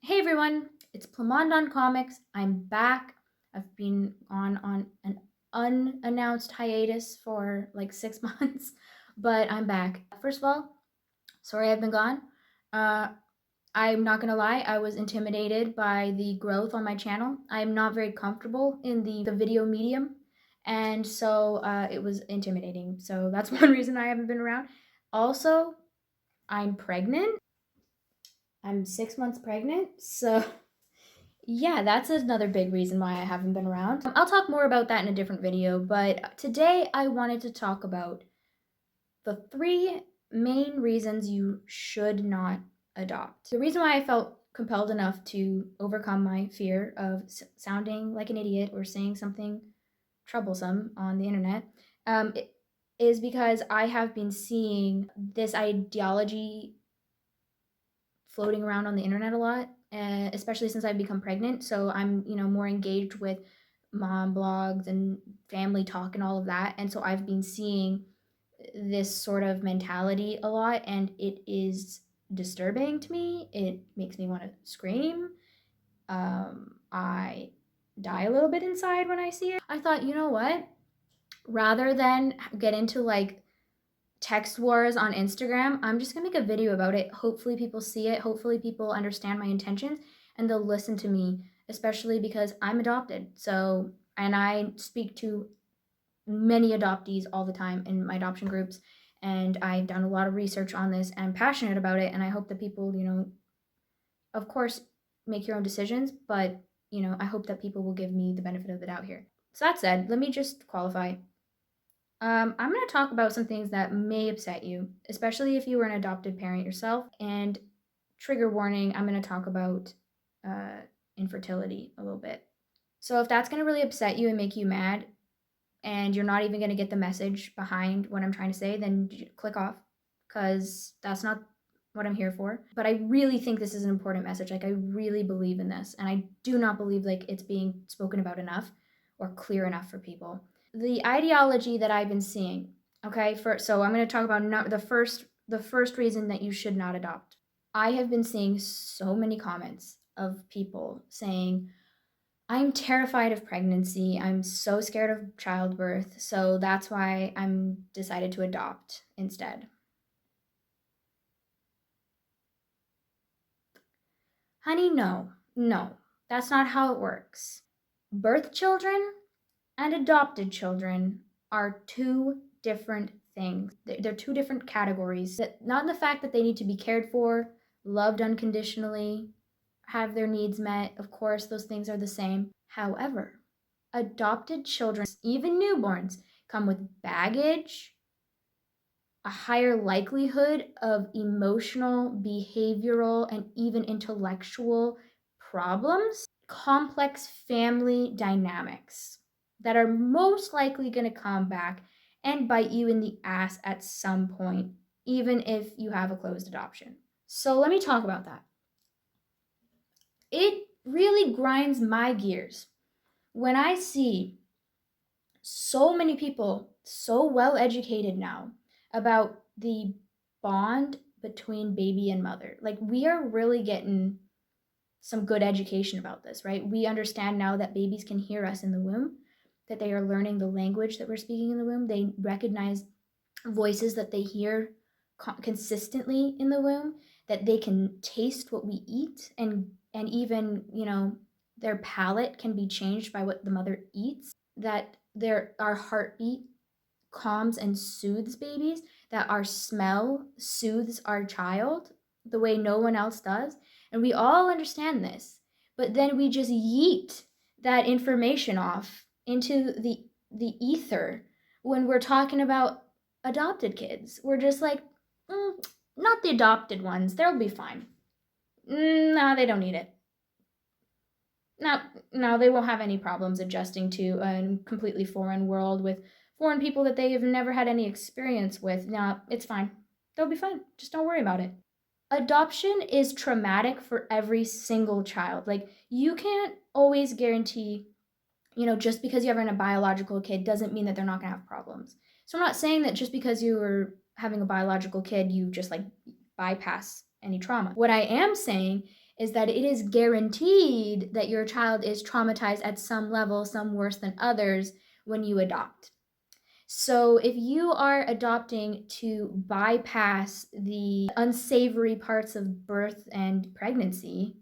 Hey everyone, it's Plamondon Comics. I'm back. I've been on an unannounced hiatus for like 6 months, but I'm back. First of all, sorry I've been gone. Uh, I'm not gonna lie, I was intimidated by the growth on my channel. I'm not very comfortable in the video medium, and so it was intimidating. So that's one reason I haven't been around. Also, I'm pregnant. I'm 6 months pregnant, so yeah, that's another big reason why I haven't been around. I'll talk more about that in a different video, but today I wanted to talk about the 3 main reasons you should not adopt. The reason why I felt compelled enough to overcome my fear of sounding like an idiot or saying something troublesome on the internet is because I have been seeing this ideology floating around on the internet a lot, especially since I've become pregnant. So I'm, more engaged with mom blogs and family talk and all of that. And so I've been seeing this sort of mentality a lot, and it is disturbing to me. It makes me want to scream. I die a little bit inside when I see it. I thought, you know what? Rather than get into like text wars on Instagram, I'm just gonna make a video about it. Hopefully people see it. Hopefully people understand my intentions and they'll listen to me, especially because I'm adopted. So, and I speak to many adoptees all the time in my adoption groups, and I've done a lot of research on this and I'm passionate about it. And I hope that people, of course, make your own decisions, but, I hope that people will give me the benefit of the doubt here. So that said, let me just qualify. I'm going to talk about some things that may upset you, especially if you were an adopted parent yourself. And trigger warning, I'm going to talk about infertility a little bit. So if that's going to really upset you and make you mad, and you're not even going to get the message behind what I'm trying to say, then click off, because that's not what I'm here for. But I really think this is an important message. Like, I really believe in this, and I do not believe like it's being spoken about enough or clear enough for people. The ideology that I've been seeing, okay, so I'm going to talk about the first reason that you should not adopt. I have been seeing so many comments of people saying, I'm terrified of pregnancy. I'm so scared of childbirth. So that's why I'm decided to adopt instead. Honey, no, that's not how it works. Birth children and adopted children are 2 different things. They're 2 different categories. Not in the fact that they need to be cared for, loved unconditionally, have their needs met. Of course, those things are the same. However, adopted children, even newborns, come with baggage, a higher likelihood of emotional, behavioral, and even intellectual problems, complex family dynamics that are most likely going to come back and bite you in the ass at some point, even if you have a closed adoption. So let me talk about that. It really grinds my gears when I see so many people so well educated now about the bond between baby and mother. Like, we are really getting some good education about this, right? We understand now that babies can hear us in the womb, that they are learning the language that we're speaking in the womb. They recognize voices that they hear consistently in the womb, that they can taste what we eat, and even, their palate can be changed by what the mother eats, that our heartbeat calms and soothes babies, that our smell soothes our child the way no one else does. And we all understand this, but then we just yeet that information off into the ether when we're talking about adopted kids. We're just like, not the adopted ones, they'll be fine. No, they don't need it. No, they won't have any problems adjusting to a completely foreign world with foreign people that they have never had any experience with. No, it's fine. They'll be fine. Just don't worry about it. Adoption is traumatic for every single child. Like, you can't always guarantee, just because you have a biological kid doesn't mean that they're not going to have problems. So I'm not saying that just because you are having a biological kid, you just like bypass any trauma. What I am saying is that it is guaranteed that your child is traumatized at some level, some worse than others, when you adopt. So if you are adopting to bypass the unsavory parts of birth and pregnancy,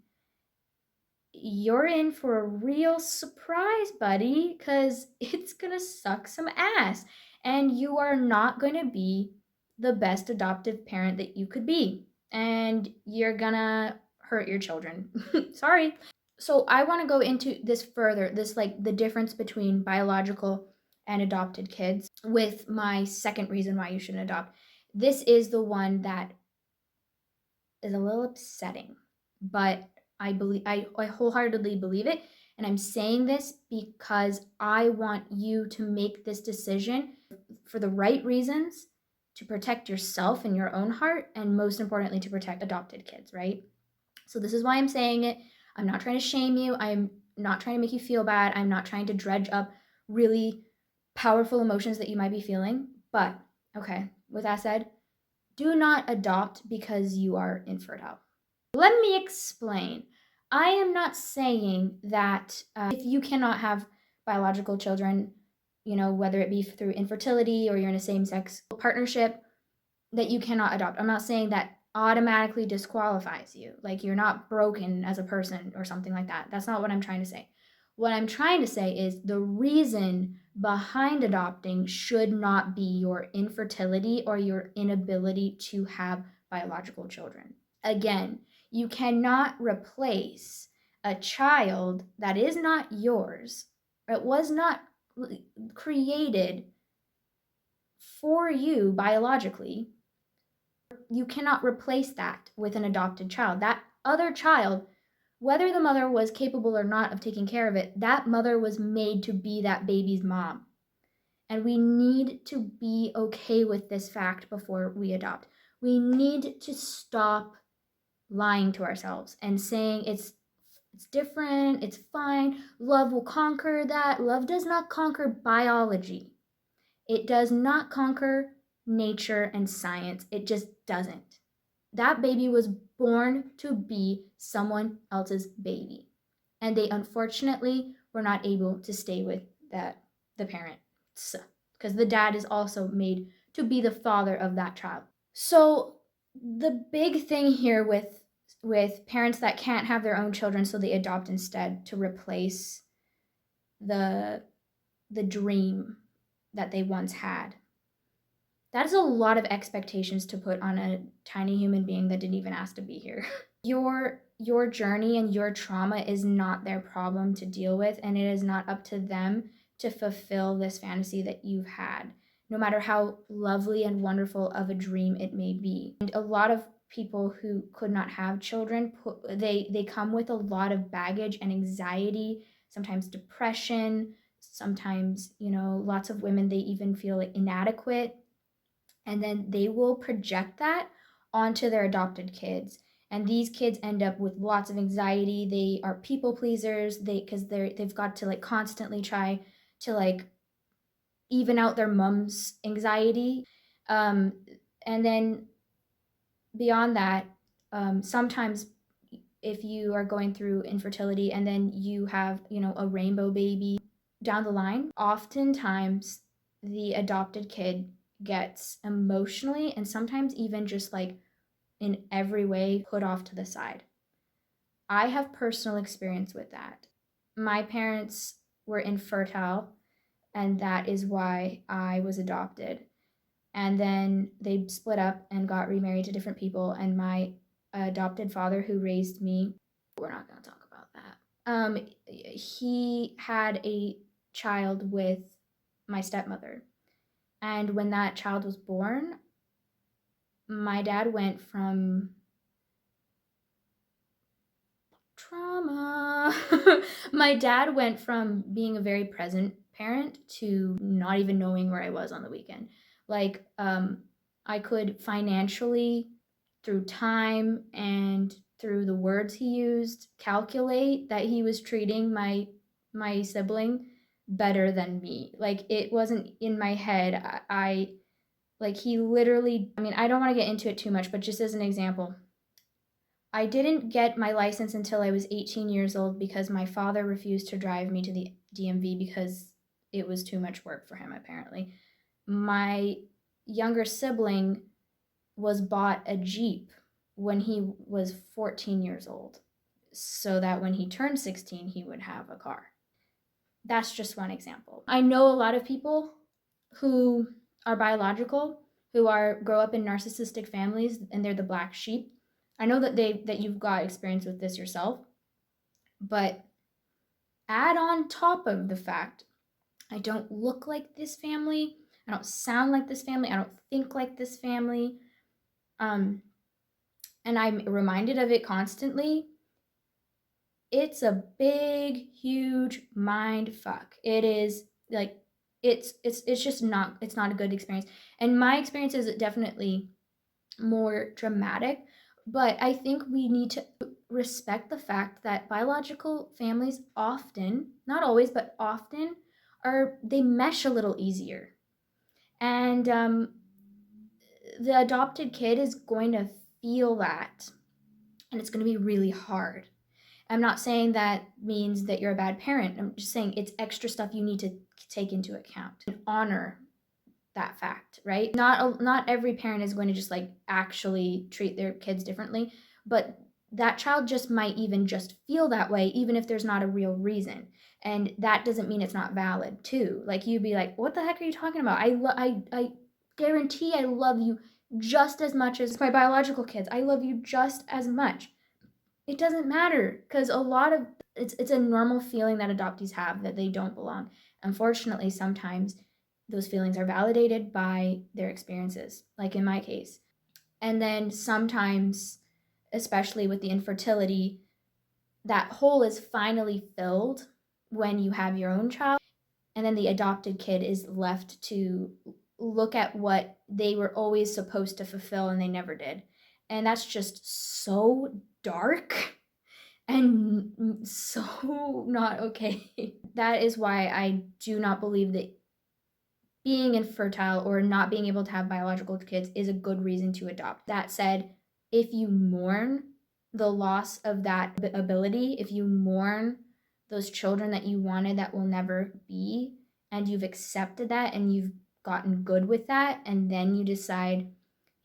you're in for a real surprise, buddy, because it's gonna suck some ass. And you are not gonna be the best adoptive parent that you could be. And you're gonna hurt your children. Sorry. So I wanna go into this further, this like the difference between biological and adopted kids with my second reason why you shouldn't adopt. This is the one that is a little upsetting, but I wholeheartedly believe it. And I'm saying this because I want you to make this decision for the right reasons, to protect yourself and your own heart, and most importantly, to protect adopted kids, right? So this is why I'm saying it. I'm not trying to shame you. I'm not trying to make you feel bad. I'm not trying to dredge up really powerful emotions that you might be feeling. But okay, with that said, do not adopt because you are infertile. Let me explain. I am not saying that if you cannot have biological children, whether it be through infertility or you're in a same sex partnership, that you cannot adopt. I'm not saying that automatically disqualifies you. Like you're not broken as a person or something like that. That's not what I'm trying to say. What I'm trying to say is the reason behind adopting should not be your infertility or your inability to have biological children. Again, you cannot replace a child that is not yours. It was not created for you biologically. You cannot replace that with an adopted child. That other child, whether the mother was capable or not of taking care of it, that mother was made to be that baby's mom. And we need to be okay with this fact before we adopt. We need to stop lying to ourselves and saying it's different, it's fine, love will conquer that. Love does not conquer biology. It does not conquer nature and science. It just doesn't. That baby was born to be someone else's baby. And they unfortunately were not able to stay with the parent. Because the dad is also made to be the father of that child. So the big thing here with parents that can't have their own children, so they adopt instead to replace the dream that they once had. That is a lot of expectations to put on a tiny human being that didn't even ask to be here. Your journey and your trauma is not their problem to deal with, and it is not up to them to fulfill this fantasy that you've had, no matter how lovely and wonderful of a dream it may be. And a lot of people who could not have children, they come with a lot of baggage and anxiety, sometimes depression, sometimes, lots of women, they even feel like inadequate, and then they will project that onto their adopted kids. And these kids end up with lots of anxiety. They are people pleasers. They've got to like constantly try to like even out their mom's anxiety. And then beyond that, sometimes if you are going through infertility and then you have, a rainbow baby down the line, oftentimes the adopted kid gets emotionally and sometimes even just like in every way put off to the side. I have personal experience with that. My parents were infertile, and that is why I was adopted. And then they split up and got remarried to different people, and my adopted father who raised me, we're not going to talk about that. He had a child with my stepmother. And when that child was born, my dad went from trauma. My dad went from being a very present parent to not even knowing where I was on the weekend. Like, I could financially, through time and through the words he used, calculate that he was treating my sibling better than me. Like, it wasn't in my head. I like, he literally, I mean, I don't want to get into it too much, but just as an example, I didn't get my license until I was 18 years old because my father refused to drive me to the DMV because it was too much work for him, apparently. My younger sibling was bought a Jeep when he was 14 years old so that when he turned 16, he would have a car. That's just one example. I know a lot of people who are biological, who grow up in narcissistic families, and they're the black sheep. I know that you've got experience with this yourself, but add on top of the fact I don't look like this family, I don't sound like this family, I don't think like this family, and I'm reminded of it constantly. It's a big, huge mind fuck. It is like it's just not, it's not a good experience. And my experience is definitely more dramatic, but I think we need to respect the fact that biological families often, not always, but often, they mesh a little easier. And the adopted kid is going to feel that, and it's going to be really hard. I'm not saying that means that you're a bad parent. I'm just saying it's extra stuff you need to take into account and honor that fact, right? Not every parent is going to just like actually treat their kids differently, but that child just might even just feel that way, even if there's not a real reason. And that doesn't mean it's not valid too. Like you'd be like, what the heck are you talking about? I guarantee I love you just as much as my biological kids. I love you just as much. It doesn't matter because a lot of it's a normal feeling that adoptees have that they don't belong. Unfortunately, sometimes those feelings are validated by their experiences, like in my case. And then sometimes, especially with the infertility, that hole is finally filled when you have your own child, and then the adopted kid is left to look at what they were always supposed to fulfill and they never did. And that's just so dark and so not okay. That is why I do not believe that being infertile or not being able to have biological kids is a good reason to adopt. That said, if you mourn the loss of that ability, if you mourn those children that you wanted that will never be, and you've accepted that and you've gotten good with that, and then you decide,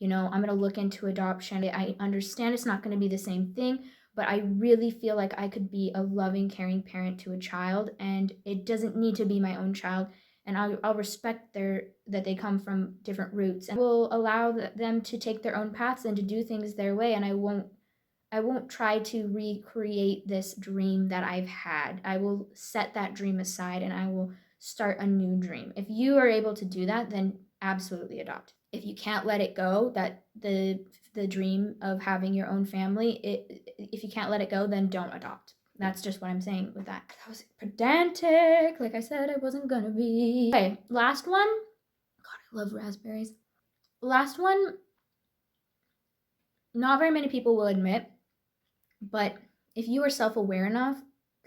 I'm going to look into adoption. I understand it's not going to be the same thing, but I really feel like I could be a loving, caring parent to a child, and it doesn't need to be my own child. And I'll respect that they come from different roots, and will allow them to take their own paths and to do things their way. And I won't try to recreate this dream that I've had. I will set that dream aside and I will start a new dream. If you are able to do that, then absolutely adopt. If you can't let it go, that the dream of having your own family, if you can't let it go, then don't adopt. That's just what I'm saying with that. That was pedantic. Like I said, I wasn't gonna be. Okay, last one. God, I love raspberries. Last one, not very many people will admit, but if you are self-aware enough,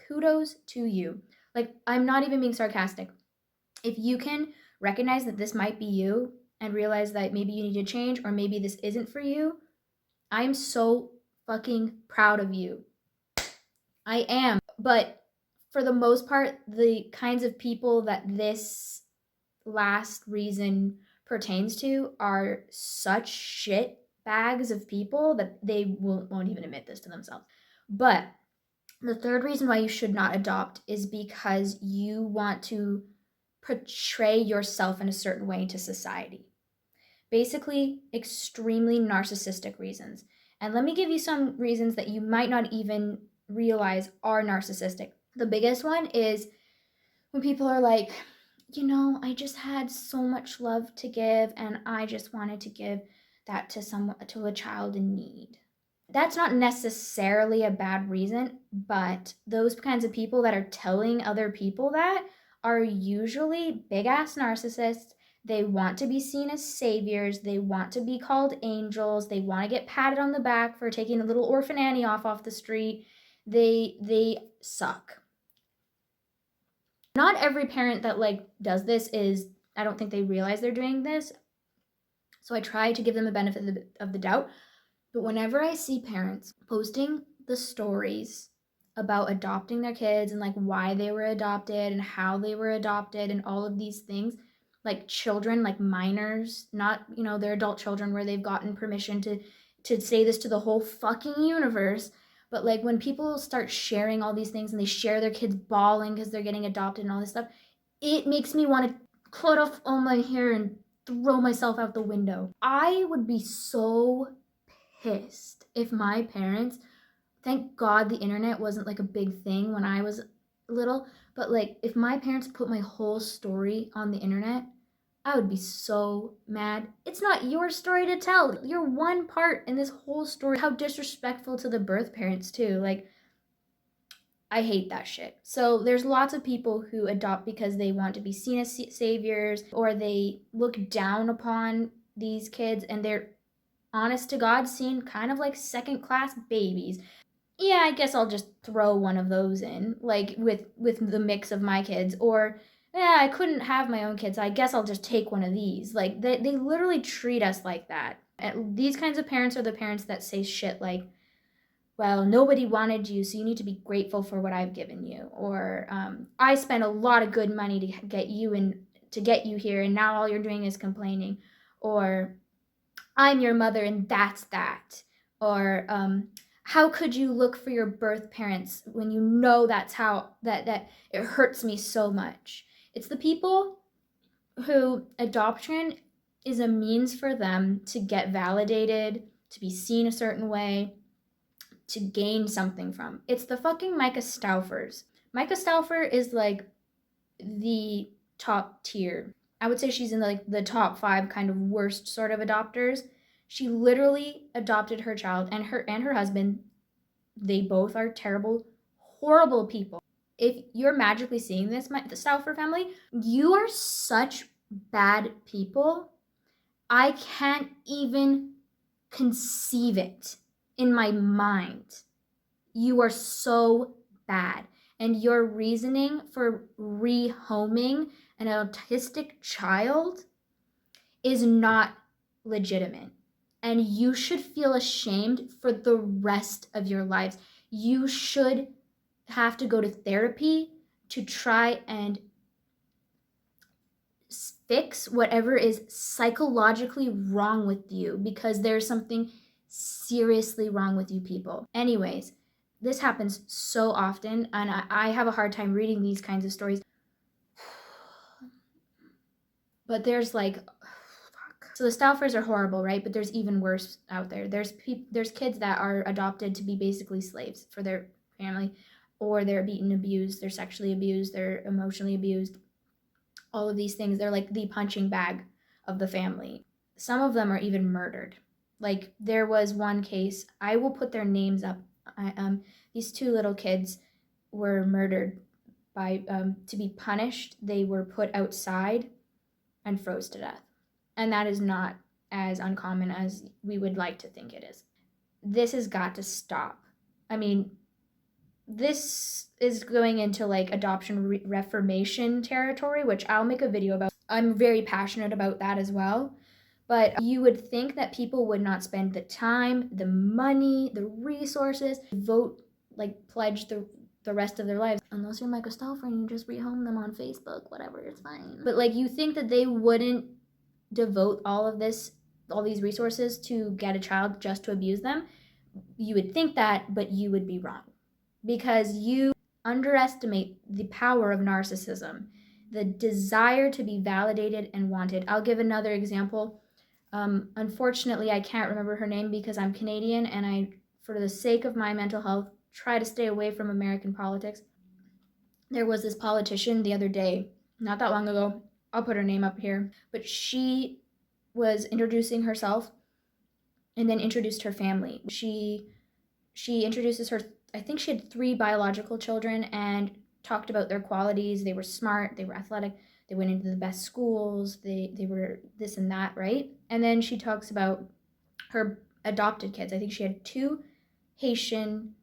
kudos to you. Like, I'm not even being sarcastic. If you can recognize that this might be you and realize that maybe you need to change or maybe this isn't for you, I'm so fucking proud of you. I am. But for the most part, the kinds of people that this last reason pertains to are such shit bags of people that they won't even admit this to themselves. But the third reason why you should not adopt is because you want to portray yourself in a certain way to society. Basically, extremely narcissistic reasons. And let me give you some reasons that you might not even realize are narcissistic. The biggest one is when people are like, I just had so much love to give and I just wanted to give that to a child in need. That's not necessarily a bad reason, but those kinds of people that are telling other people that are usually big ass narcissists. They want to be seen as saviors. They want to be called angels. They want to get patted on the back for taking a little orphan Annie off the street. They suck. Not every parent that does this I don't think they realize they're doing this. So I try to give them the benefit of the doubt. But whenever I see parents posting the stories about adopting their kids and like why they were adopted and how they were adopted and all of these things, like children, like minors, not, you know, they're adult children where they've gotten permission to say this to the whole fucking universe. But like when people start sharing all these things and they share their kids bawling because they're getting adopted and all this stuff, it makes me want to cut off all my hair and throw myself out the window. I would be so pissed if my parents, thank God the internet wasn't like a big thing when I was little, but like if my parents put my whole story on the internet, I would be so mad. It's not your story to tell. You're one part in this whole story. How disrespectful to the birth parents too. Like, I hate that shit. So there's lots of people who adopt because they want to be seen as saviors, or they look down upon these kids and they're, honest to God, seen kind of like second class babies. Yeah, I guess I'll just throw one of those in, like with the mix of my kids. Or yeah, I couldn't have my own kids, I guess I'll just take one of these. Like they literally treat us like that. And these kinds of parents are the parents that say shit like, well, nobody wanted you, so you need to be grateful for what I've given you. Or I spent a lot of good money to get you in, to get you here, and now all you're doing is complaining. Or I'm your mother and that's that. Or how could you look for your birth parents when you know that's how that it hurts me so much. It's the people who adoption is a means for them to get validated, to be seen a certain way, to gain something from. It's the fucking Micah Stauffers. Micah Stauffer is like the top tier. I would say she's in like the top 5 kind of worst sort of adopters. She literally adopted her child and her husband. They both are terrible, horrible people. If you're magically seeing this, the Stauffer family, you are such bad people. I can't even conceive it in my mind. You are so bad. And your reasoning for rehoming an autistic child is not legitimate. And you should feel ashamed for the rest of your lives. You should have to go to therapy to try and fix whatever is psychologically wrong with you, because there's something seriously wrong with you people. Anyways, this happens so often, and I have a hard time reading these kinds of stories. But there's like, so the Stauffers are horrible, right? But there's even worse out there. There's kids that are adopted to be basically slaves for their family, or they're beaten, abused, they're sexually abused, they're emotionally abused. All of these things, they're like the punching bag of the family. Some of them are even murdered. Like there was one case, I will put their names up. These 2 little kids were murdered by to be punished. They were put outside and froze to death. And that is not as uncommon as we would like to think it is. This has got to stop. I mean, this is going into like adoption reformation territory, which I'll make a video about. I'm very passionate about that as well. But you would think that people would not spend the time, the money, the resources, vote, like pledge the rest of their lives. Unless you're Michael Stauffer and you just rehome them on Facebook, whatever, it's fine. But like you think that they wouldn't devote all these resources to get a child just to abuse them. You would think that, but you would be wrong, because you underestimate the power of narcissism, the desire to be validated and wanted. I'll give another example. Unfortunately, I can't remember her name because I'm Canadian, and I, for the sake of my mental health, try to stay away from American politics. There was this politician the other day, not that long ago, I'll put her name up here, but she was introducing herself and then introduced her family. She introduces her, I think she had 3 biological children, and talked about their qualities. They were smart, they were athletic, they went into the best schools, they were this and that, right? And then she talks about her adopted kids. I think she had 2 Haitian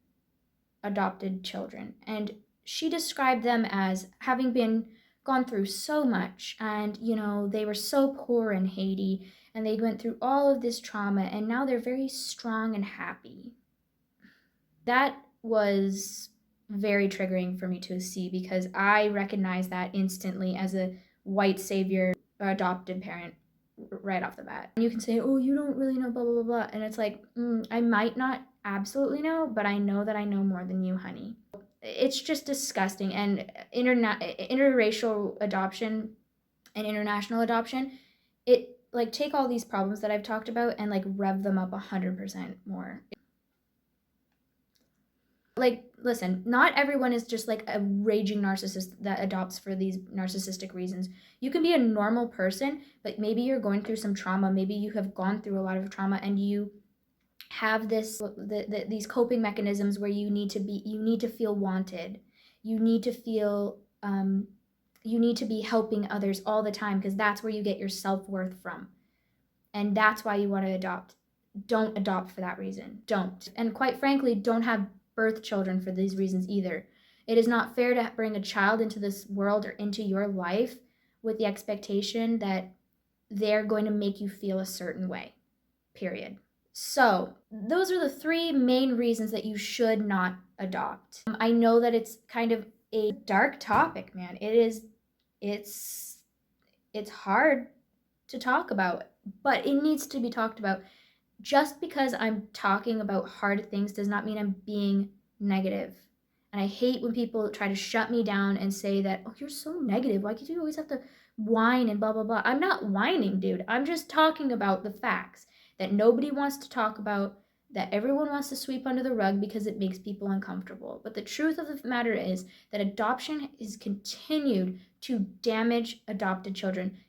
adopted children, and she described them as having been gone through so much, and they were so poor in Haiti, and they went through all of this trauma, and now they're very strong and happy. That was very triggering for me to see, because I recognize that instantly as a white savior adopted parent right off the bat. And you can say, oh, you don't really know, blah, blah, blah, blah. And it's like, I might not absolutely know, but I know that I know more than you, honey. It's just disgusting. And interracial adoption and international adoption, it like take all these problems that I've talked about and like rev them up 100% more. Like, listen, not everyone is just like a raging narcissist that adopts for these narcissistic reasons. You can be a normal person, but maybe you're going through some trauma. Maybe you have gone through a lot of trauma, and you have these coping mechanisms where you need to feel wanted. You need to feel you need to be helping others all the time, because that's where you get your self-worth from. And that's why you want to adopt. Don't adopt for that reason. Don't. And quite frankly, don't have birth children for these reasons either. It is not fair to bring a child into this world or into your life with the expectation that they're going to make you feel a certain way. Period. So, those are the 3 main reasons that you should not adopt. I know that it's kind of a dark topic, man. It's hard to talk about, but it needs to be talked about. Just because I'm talking about hard things does not mean I'm being negative. And I hate when people try to shut me down and say that, oh, you're so negative. Why do you always have to whine and blah, blah, blah? I'm not whining, dude. I'm just talking about the facts that nobody wants to talk about, that everyone wants to sweep under the rug because it makes people uncomfortable. But the truth of the matter is that adoption is continued to damage adopted children.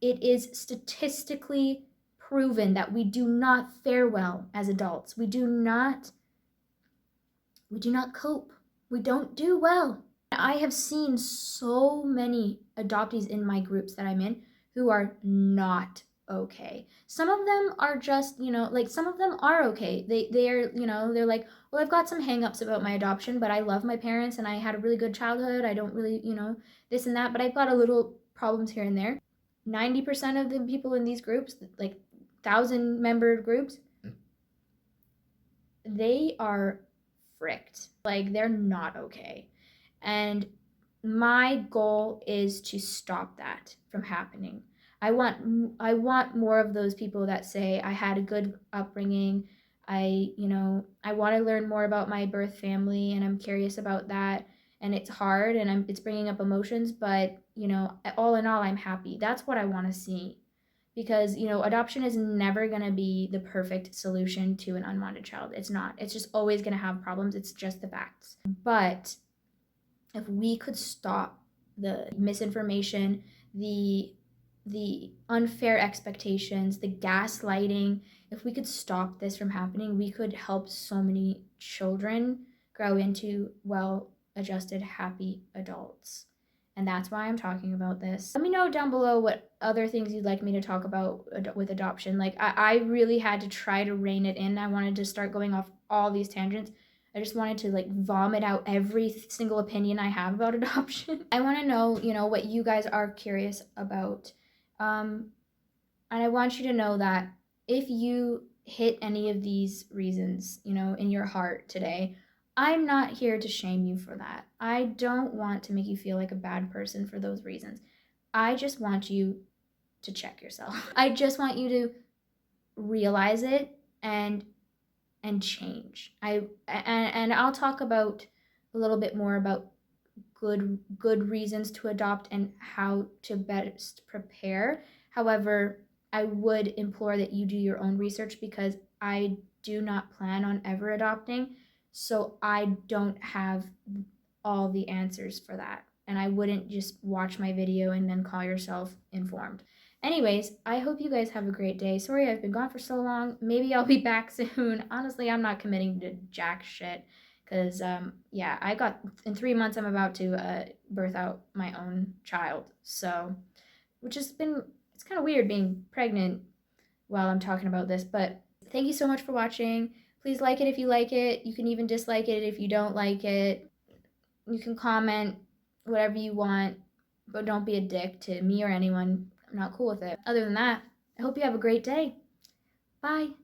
It is statistically proven that we do not fare well as adults. We do not cope. We don't do well. I have seen so many adoptees in my groups that I'm in who are not okay. Some of them are just, like some of them are okay. They're they're like, well, I've got some hangups about my adoption, but I love my parents and I had a really good childhood. I don't really, this and that, but I've got a little problems here and there. 90% of the people in these groups, like 1,000-member groups, they are fricked. Like, they're not okay. And my goal is to stop that from happening. I want more of those people that say, I had a good upbringing. I want to learn more about my birth family, and I'm curious about that. And it's hard, and it's bringing up emotions, but all in all, I'm happy. That's what I want to see. Because adoption is never going to be the perfect solution to an unwanted child. It's not. It's just always going to have problems. It's just the facts. But if we could stop the misinformation, the unfair expectations, the gaslighting, if we could stop this from happening, we could help so many children grow into well-adjusted, happy adults. And that's why I'm talking about this. Let me know down below what other things you'd like me to talk about with adoption. Like, I really had to try to rein it in. I wanted to start going off all these tangents. I just wanted to like vomit out every single opinion I have about adoption. I want to know, what you guys are curious about. And I want you to know that if you hit any of these reasons, in your heart today, I'm not here to shame you for that. I don't want to make you feel like a bad person for those reasons. I just want you to check yourself. I just want you to realize it and change. And I'll talk about a little bit more about good reasons to adopt and how to best prepare. However, I would implore that you do your own research, because I do not plan on ever adopting. So I don't have all the answers for that. And I wouldn't just watch my video and then call yourself informed. Anyways, I hope you guys have a great day. Sorry I've been gone for so long. Maybe I'll be back soon. Honestly, I'm not committing to jack shit. Because, in 3 months, I'm about to birth out my own child. So, it's kind of weird being pregnant while I'm talking about this. But thank you so much for watching. Please like it if you like it. You can even dislike it if you don't like it. You can comment whatever you want. but don't be a dick to me or anyone. I'm not cool with it. Other than that, I hope you have a great day. Bye.